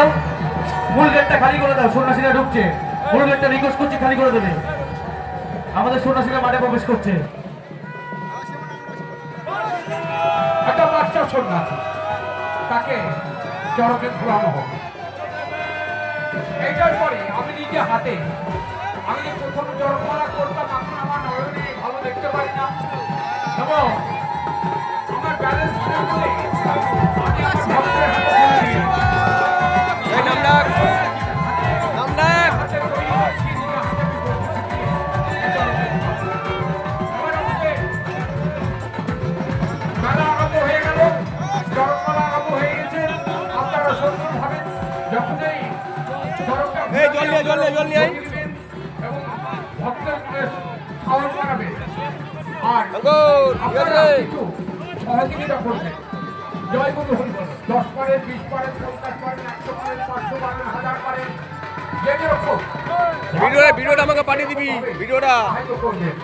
দাও, মূল গেটটা খালি করে দাও। সন্ন্যাসীরা ঢুকছে, মূল গেটটা রিকোয়েস্ট করছি খালি করে দেবে। আমাদের সন্ন্যাসীরা মাঠে প্রবেশ করছে। একটা বাচ্চা সন্ন্যাসী, তাকে চরকে ঘুরানো হবে। এইটার পরে আমি নিজে হাতে, আমি যে প্রথম জড়মালা করতাম, এখন আমার নয়নে ভালো দেখতে পারি না এবং আমার ব্যালেন্স বলে আমি আমার ভক্তের হাতে তুলে দিই। মেলা আরম্ভ হয়ে গেল, জড়মালা আরম্ভ হয়ে গেছে। আপনারা সুন্দর ভাবেন, যখনই এবং ভক্তের মনে সাহস বাড়াবে আর আপনারা কিছু সহযোগিতা করবেন। জয় গুরু হরি বল। 10 পারেন, 20 পারেন, 50 পারেন, 100 পারেন, 500 পারেন, 1000 পারেন, যে যেরকম ভিডিওটা আমাকে পাঠিয়ে দিবি, ভিডিওটা সাহায্য করবেন।